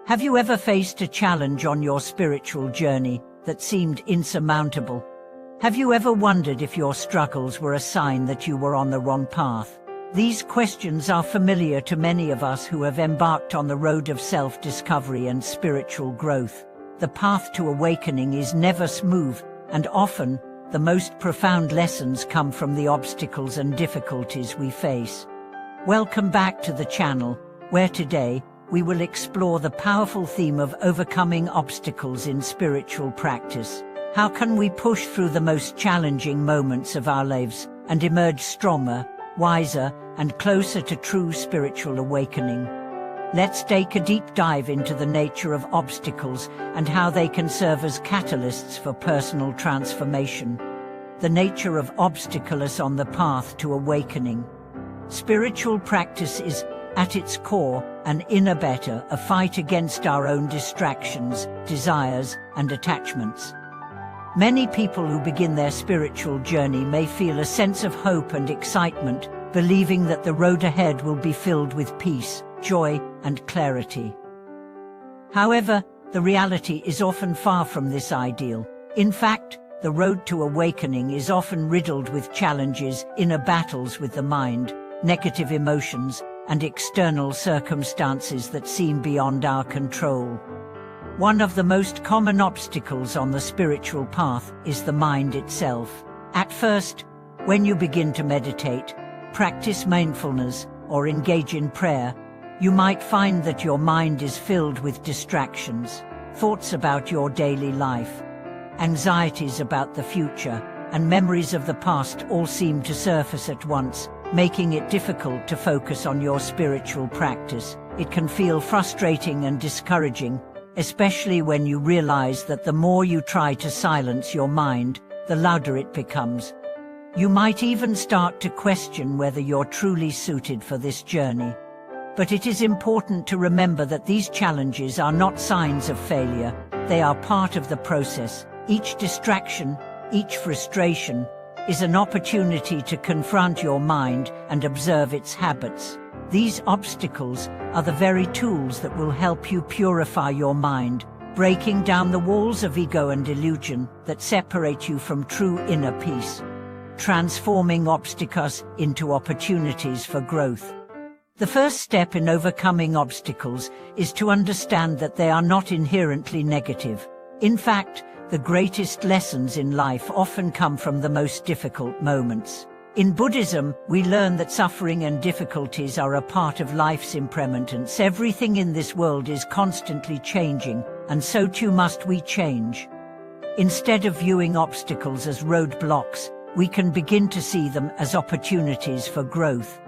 Have you ever faced a challenge on your spiritual journey that seemed insurmountable? Have you ever wondered if your struggles were a sign that you were on the wrong path? These questions are familiar to many of us who have embarked on the road of self-discovery and spiritual growth. The path to awakening is never smooth, and often, the most profound lessons come from the obstacles and difficulties we face. Welcome back to the channel, where today, we will explore the powerful theme of overcoming obstacles in spiritual practice. How can we push through the most challenging moments of our lives and emerge stronger, wiser, and closer to true spiritual awakening? Let's take a deep dive into the nature of obstacles and how they can serve as catalysts for personal transformation. The nature of obstacles on the path to awakening. Spiritual practice is, at its core, an inner battle, a fight against our own distractions, desires, and attachments. Many people who begin their spiritual journey may feel a sense of hope and excitement, believing that the road ahead will be filled with peace, joy, and clarity. However, the reality is often far from this ideal. In fact, the road to awakening is often riddled with challenges, inner battles with the mind, negative emotions, and external circumstances that seem beyond our control. One of the most common obstacles on the spiritual path is the mind itself. At first, when you begin to meditate, practice mindfulness, or engage in prayer, you might find that your mind is filled with distractions, thoughts about your daily life, anxieties about the future, and memories of the past all seem to surface at once, making it difficult to focus on your spiritual practice. It can feel frustrating and discouraging, especially when you realize that the more you try to silence your mind, the louder it becomes. You might even start to question whether you're truly suited for this journey. But it is important to remember that these challenges are not signs of failure, they are part of the process. Each distraction, each frustration, is an opportunity to confront your mind and observe its habits. These obstacles are the very tools that will help you purify your mind, breaking down the walls of ego and illusion that separate you from true inner peace, transforming obstacles into opportunities for growth. The first step in overcoming obstacles is to understand that they are not inherently negative. In fact, the greatest lessons in life often come from the most difficult moments. In Buddhism, we learn that suffering and difficulties are a part of life's impermanence. Everything in this world is constantly changing, and so too must we change. Instead of viewing obstacles as roadblocks, we can begin to see them as opportunities for growth.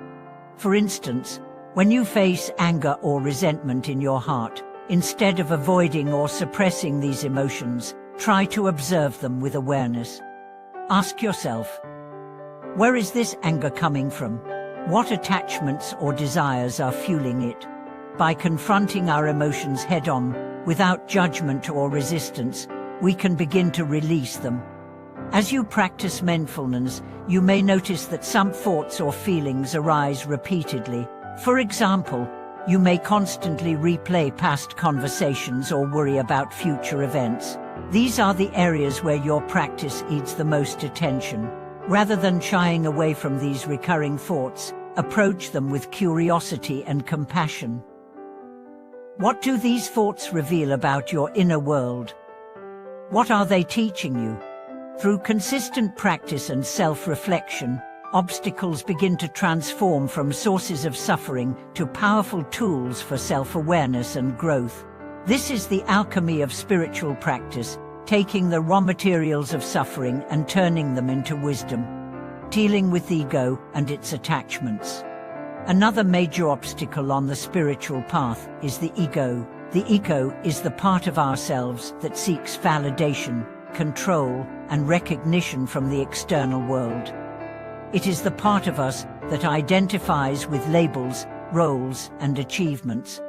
For instance, when you face anger or resentment in your heart, instead of avoiding or suppressing these emotions, try to observe them with awareness. Ask yourself, where is this anger coming from? What attachments or desires are fueling it? By confronting our emotions head-on, without judgment or resistance, we can begin to release them. As you practice mindfulness, you may notice that some thoughts or feelings arise repeatedly. For example, you may constantly replay past conversations or worry about future events. These are the areas where your practice needs the most attention. Rather than shying away from these recurring thoughts, approach them with curiosity and compassion. What do these thoughts reveal about your inner world? What are they teaching you? Through consistent practice and self-reflection, obstacles begin to transform from sources of suffering to powerful tools for self-awareness and growth. This is the alchemy of spiritual practice, taking the raw materials of suffering and turning them into wisdom, dealing with ego and its attachments. Another major obstacle on the spiritual path is the ego. The ego is the part of ourselves that seeks validation, control, and recognition from the external world. It is the part of us that identifies with labels, roles, and achievements.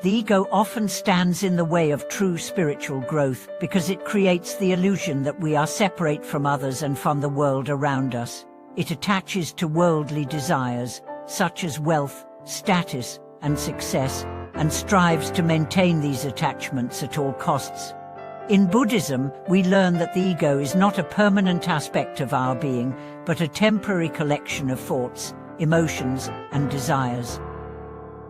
The ego often stands in the way of true spiritual growth because it creates the illusion that we are separate from others and from the world around us. It attaches to worldly desires, such as wealth, status, and success, and strives to maintain these attachments at all costs. In Buddhism, we learn that the ego is not a permanent aspect of our being, but a temporary collection of thoughts, emotions, and desires.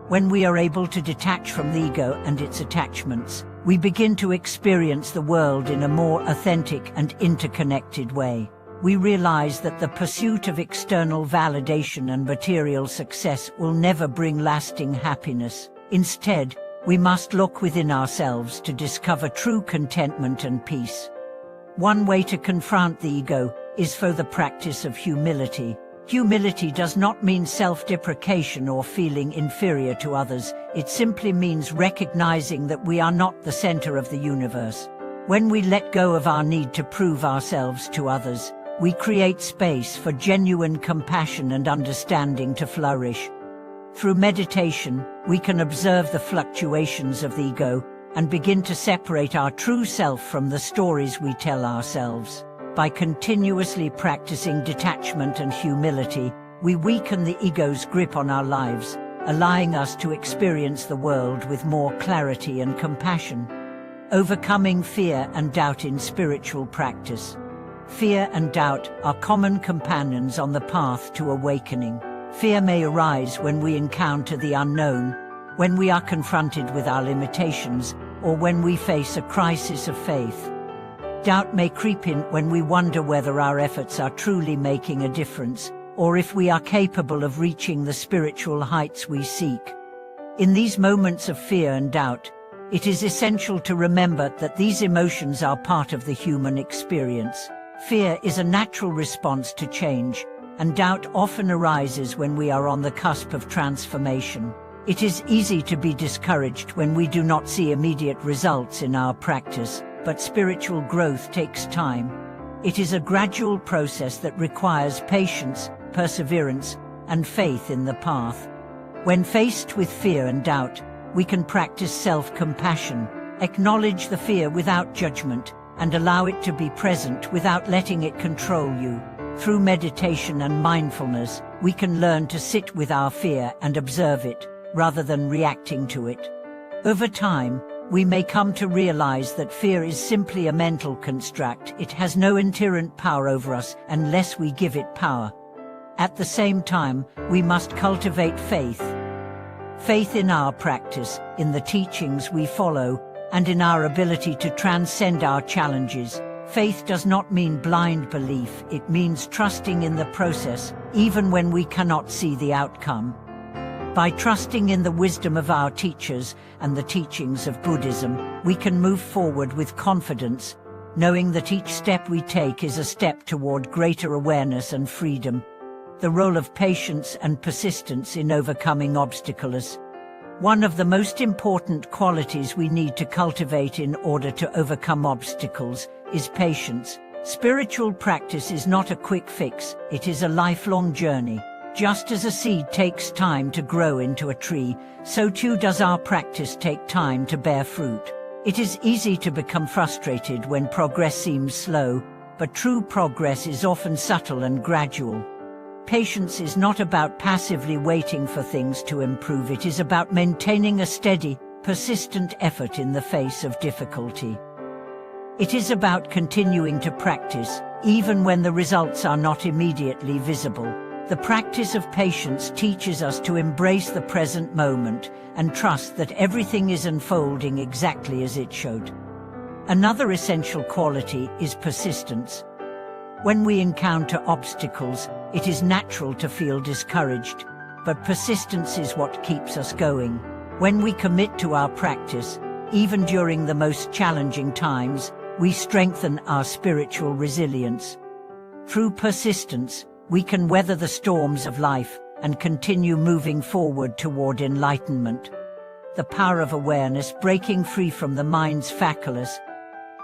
When we are able to detach from the ego and its attachments, we begin to experience the world in a more authentic and interconnected way. We realize that the pursuit of external validation and material success will never bring lasting happiness. Instead, we must look within ourselves to discover true contentment and peace. One way to confront the ego is through the practice of humility. Humility does not mean self-deprecation or feeling inferior to others. It simply means recognizing that we are not the center of the universe. When we let go of our need to prove ourselves to others, we create space for genuine compassion and understanding to flourish. Through meditation, we can observe the fluctuations of the ego and begin to separate our true self from the stories we tell ourselves. By continuously practicing detachment and humility, we weaken the ego's grip on our lives, allowing us to experience the world with more clarity and compassion. Overcoming fear and doubt in spiritual practice. Fear and doubt are common companions on the path to awakening. Fear may arise when we encounter the unknown, when we are confronted with our limitations, or when we face a crisis of faith. Doubt may creep in when we wonder whether our efforts are truly making a difference, or if we are capable of reaching the spiritual heights we seek. In these moments of fear and doubt, it is essential to remember that these emotions are part of the human experience. Fear is a natural response to change, and doubt often arises when we are on the cusp of transformation. It is easy to be discouraged when we do not see immediate results in our practice, but spiritual growth takes time. It is a gradual process that requires patience, perseverance, and faith in the path. When faced with fear and doubt, we can practice self-compassion, acknowledge the fear without judgment, and allow it to be present without letting it control you. Through meditation and mindfulness, we can learn to sit with our fear and observe it, rather than reacting to it. Over time, we may come to realize that fear is simply a mental construct. It has no inherent power over us unless we give it power. At the same time, we must cultivate faith. Faith in our practice, in the teachings we follow, and in our ability to transcend our challenges. Faith does not mean blind belief, it means trusting in the process, even when we cannot see the outcome. By trusting in the wisdom of our teachers and the teachings of Buddhism, we can move forward with confidence, knowing that each step we take is a step toward greater awareness and freedom. The role of patience and persistence in overcoming obstacles. One of the most important qualities we need to cultivate in order to overcome obstacles is patience. Spiritual practice is not a quick fix, it is a lifelong journey. Just as a seed takes time to grow into a tree, so too does our practice take time to bear fruit. It is easy to become frustrated when progress seems slow, but true progress is often subtle and gradual. Patience is not about passively waiting for things to improve, it is about maintaining a steady, persistent effort in the face of difficulty. It is about continuing to practice, even when the results are not immediately visible. The practice of patience teaches us to embrace the present moment and trust that everything is unfolding exactly as it should. Another essential quality is persistence. When we encounter obstacles, it is natural to feel discouraged, but persistence is what keeps us going. When we commit to our practice, even during the most challenging times, we strengthen our spiritual resilience. Through persistence, we can weather the storms of life and continue moving forward toward enlightenment. The power of awareness, breaking free from the mind's faculties.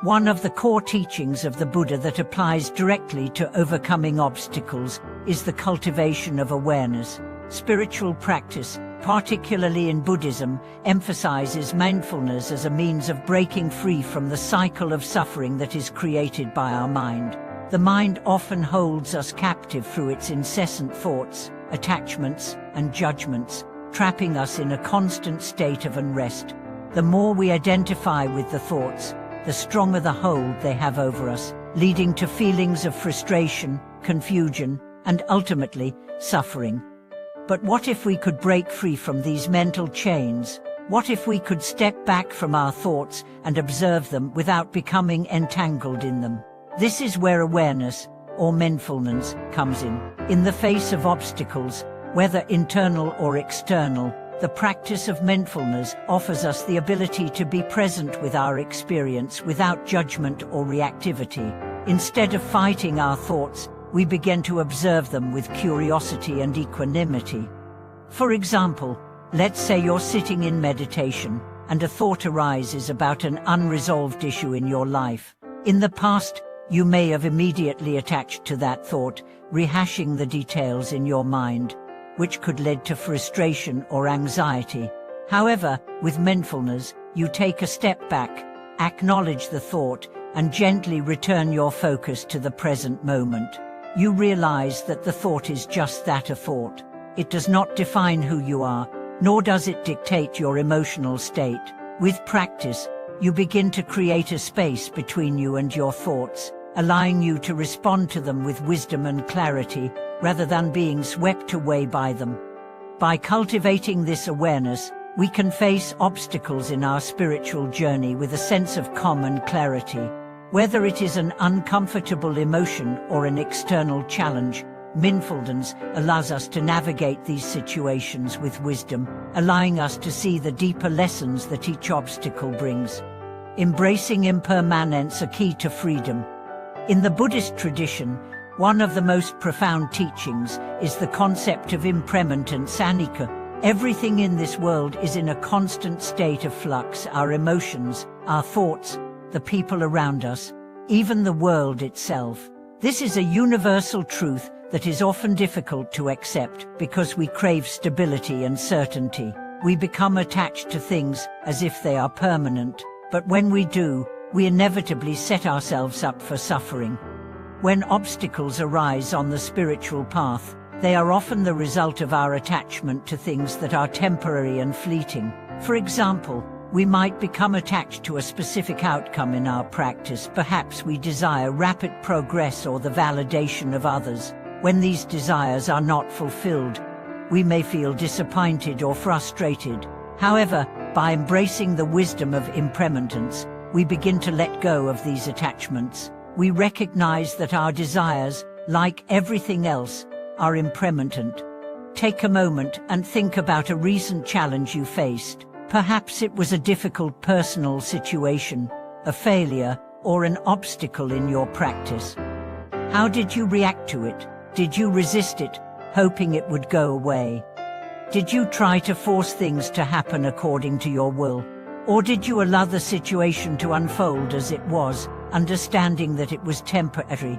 One of the core teachings of the Buddha that applies directly to overcoming obstacles is the cultivation of awareness. Spiritual practice, particularly in Buddhism, emphasizes mindfulness as a means of breaking free from the cycle of suffering that is created by our mind. The mind often holds us captive through its incessant thoughts, attachments, and judgments. trapping us in a constant state of unrest. The more we identify with the thoughts, the stronger the hold they have over us, leading to feelings of frustration, confusion, and ultimately, suffering. But what if we could break free from these mental chains? What if we could step back from our thoughts and observe them without becoming entangled in them? This is where awareness, or mindfulness, comes in. In the face of obstacles, whether internal or external, the practice of mindfulness offers us the ability to be present with our experience without judgment or reactivity. Instead of fighting our thoughts, we begin to observe them with curiosity and equanimity. For example, let's say you're sitting in meditation, and a thought arises about an unresolved issue in your life. In the past, you may have immediately attached to that thought, rehashing the details in your mind, which could lead to frustration or anxiety. However, with mindfulness, you take a step back, acknowledge the thought, and gently return your focus to the present moment. You realize that the thought is just that, a thought. It does not define who you are, nor does it dictate your emotional state. With practice, you begin to create a space between you and your thoughts, allowing you to respond to them with wisdom and clarity, rather than being swept away by them. By cultivating this awareness, we can face obstacles in our spiritual journey with a sense of calm and clarity. Whether it is an uncomfortable emotion or an external challenge, mindfulness allows us to navigate these situations with wisdom, allowing us to see the deeper lessons that each obstacle brings. Embracing impermanence, a key to freedom. In the Buddhist tradition, one of the most profound teachings is the concept of impermanence, anicca. Everything in this world is in a constant state of flux: our emotions, our thoughts, the people around us, even the world itself. This is a universal truth that is often difficult to accept because we crave stability and certainty. We become attached to things as if they are permanent, but when we do, we inevitably set ourselves up for suffering. When obstacles arise on the spiritual path, they are often the result of our attachment to things that are temporary and fleeting. For example, we might become attached to a specific outcome in our practice. Perhaps we desire rapid progress or the validation of others. When these desires are not fulfilled, we may feel disappointed or frustrated. However, by embracing the wisdom of impermanence, we begin to let go of these attachments. We recognize that our desires, like everything else, are impermanent. Take a moment and think about a recent challenge you faced. Perhaps it was a difficult personal situation, a failure, or an obstacle in your practice. How did you react to it? Did you resist it, hoping it would go away? Did you try to force things to happen according to your will? Or did you allow the situation to unfold as it was, understanding that it was temporary?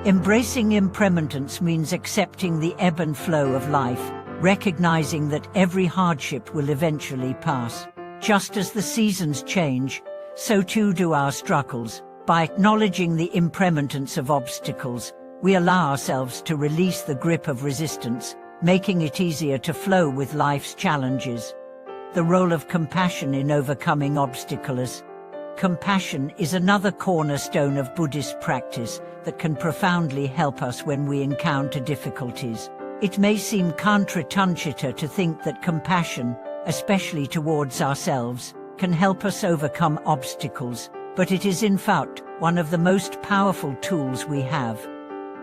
Embracing impermanence means accepting the ebb and flow of life, recognizing that every hardship will eventually pass. Just as the seasons change, so too do our struggles. By acknowledging the impermanence of obstacles, we allow ourselves to release the grip of resistance, making it easier to flow with life's challenges. The role of compassion in overcoming obstacles. Compassion is another cornerstone of Buddhist practice that can profoundly help us when we encounter difficulties. It may seem counterintuitive to think that compassion, especially towards ourselves, can help us overcome obstacles, but it is in fact one of the most powerful tools we have.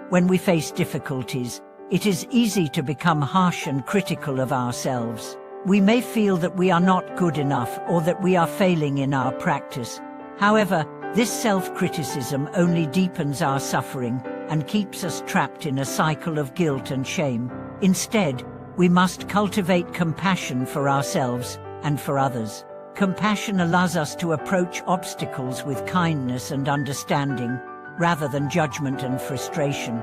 When we face difficulties, it is easy to become harsh and critical of ourselves. We may feel that we are not good enough or that we are failing in our practice. However, this self-criticism only deepens our suffering and keeps us trapped in a cycle of guilt and shame. Instead, we must cultivate compassion for ourselves and for others. Compassion allows us to approach obstacles with kindness and understanding, rather than judgment and frustration.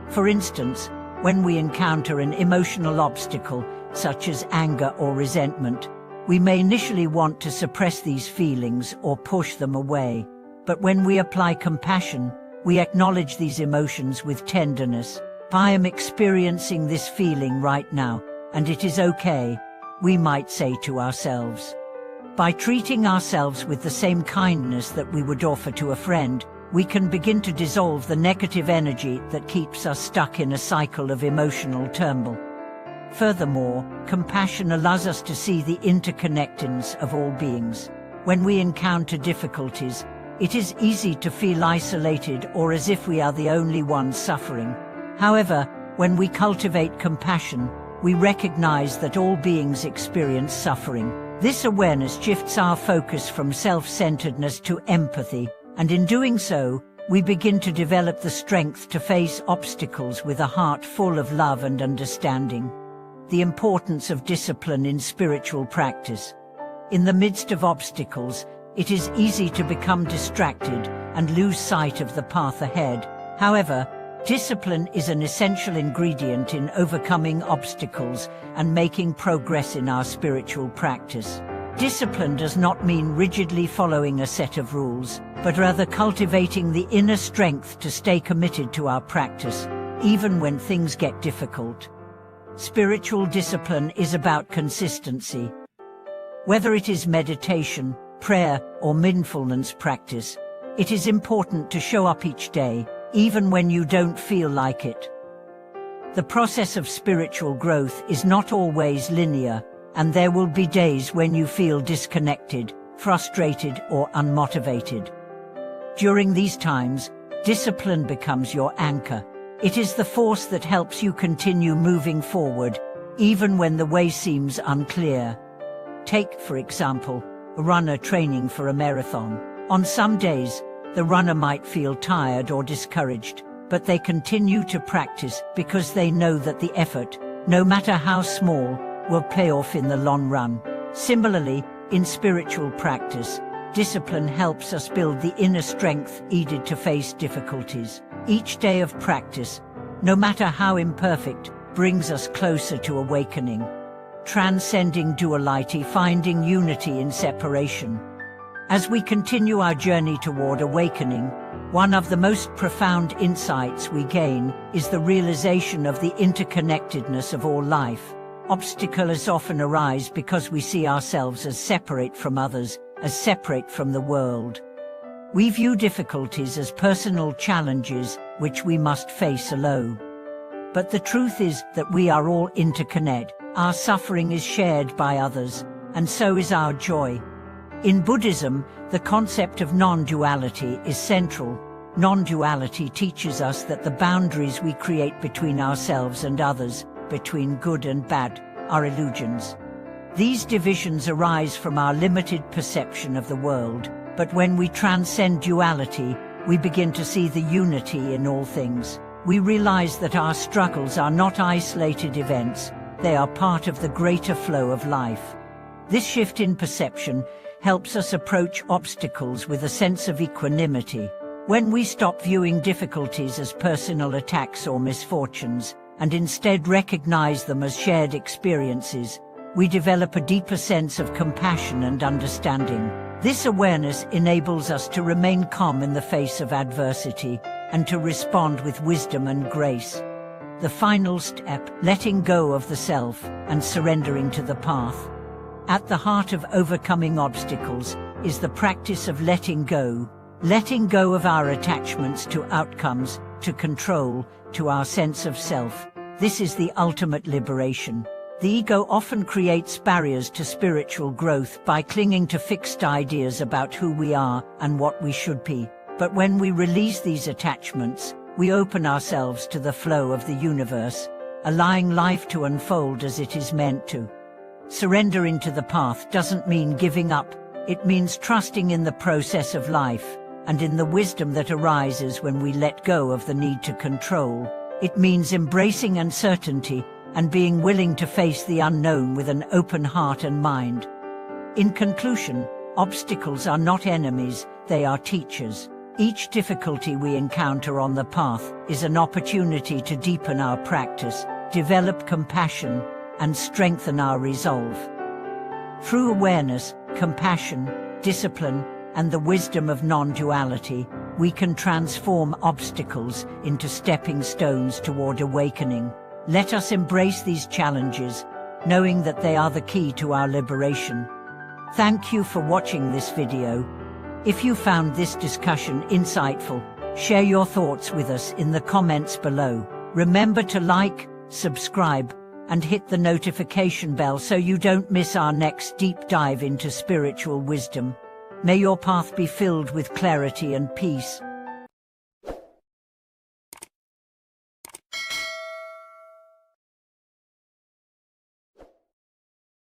For instance, when we encounter an emotional obstacle, such as anger or resentment, we may initially want to suppress these feelings or push them away. But when we apply compassion, we acknowledge these emotions with tenderness. I am experiencing this feeling right now, and it is okay. we might say to ourselves. By treating ourselves with the same kindness that we would offer to a friend, we can begin to dissolve the negative energy that keeps us stuck in a cycle of emotional turmoil. Furthermore, compassion allows us to see the interconnectedness of all beings. When we encounter difficulties, it is easy to feel isolated or as if we are the only ones suffering. However, when we cultivate compassion, we recognize that all beings experience suffering. This awareness shifts our focus from self-centeredness to empathy, and in doing so, we begin to develop the strength to face obstacles with a heart full of love and understanding. The importance of discipline in spiritual practice. In the midst of obstacles, it is easy to become distracted and lose sight of the path ahead. However, discipline is an essential ingredient in overcoming obstacles and making progress in our spiritual practice. Discipline does not mean rigidly following a set of rules, but rather cultivating the inner strength to stay committed to our practice, even when things get difficult. Spiritual discipline is about consistency. Whether it is meditation, prayer, or mindfulness practice, it is important to show up each day, even when you don't feel like it. The process of spiritual growth is not always linear, and there will be days when you feel disconnected, frustrated, or unmotivated. During these times, discipline becomes your anchor. It is the force that helps you continue moving forward, even when the way seems unclear. Take, for example, a runner training for a marathon. On some days, the runner might feel tired or discouraged, but they continue to practice because they know that the effort, no matter how small, will pay off in the long run. Similarly, in spiritual practice, discipline helps us build the inner strength needed to face difficulties. Each day of practice, no matter how imperfect, brings us closer to awakening. Transcending duality, finding unity in separation. As we continue our journey toward awakening, one of the most profound insights we gain is the realization of the interconnectedness of all life. Obstacles often arise because we see ourselves as separate from others, as separate from the world. We view difficulties as personal challenges which we must face alone. But the truth is that we are all interconnected. Our suffering is shared by others, and so is our joy. In Buddhism, the concept of non-duality is central. Non-duality teaches us that the boundaries we create between ourselves and others, between good and bad, are illusions. These divisions arise from our limited perception of the world, but when we transcend duality, we begin to see the unity in all things. We realize that our struggles are not isolated events, they are part of the greater flow of life. This shift in perception helps us approach obstacles with a sense of equanimity. When we stop viewing difficulties as personal attacks or misfortunes, and instead recognize them as shared experiences, we develop a deeper sense of compassion and understanding. This awareness enables us to remain calm in the face of adversity and to respond with wisdom and grace. The final step, letting go of the self and surrendering to the path. At the heart of overcoming obstacles is the practice of letting go of our attachments to outcomes, to control, to our sense of self. This is the ultimate liberation. The ego often creates barriers to spiritual growth by clinging to fixed ideas about who we are and what we should be. But when we release these attachments, we open ourselves to the flow of the universe, allowing life to unfold as it is meant to. Surrendering to the path doesn't mean giving up, it means trusting in the process of life, and in the wisdom that arises when we let go of the need to control. It means embracing uncertainty and being willing to face the unknown with an open heart and mind. In conclusion, obstacles are not enemies, they are teachers. Each difficulty we encounter on the path is an opportunity to deepen our practice, develop compassion, and strengthen our resolve. Through awareness, compassion, discipline, and the wisdom of non-duality, we can transform obstacles into stepping stones toward awakening. Let us embrace these challenges, knowing that they are the key to our liberation. Thank you for watching this video. If you found this discussion insightful, share your thoughts with us in the comments below. Remember to like, subscribe, and hit the notification bell so you don't miss our next deep dive into spiritual wisdom. May your path be filled with clarity and peace.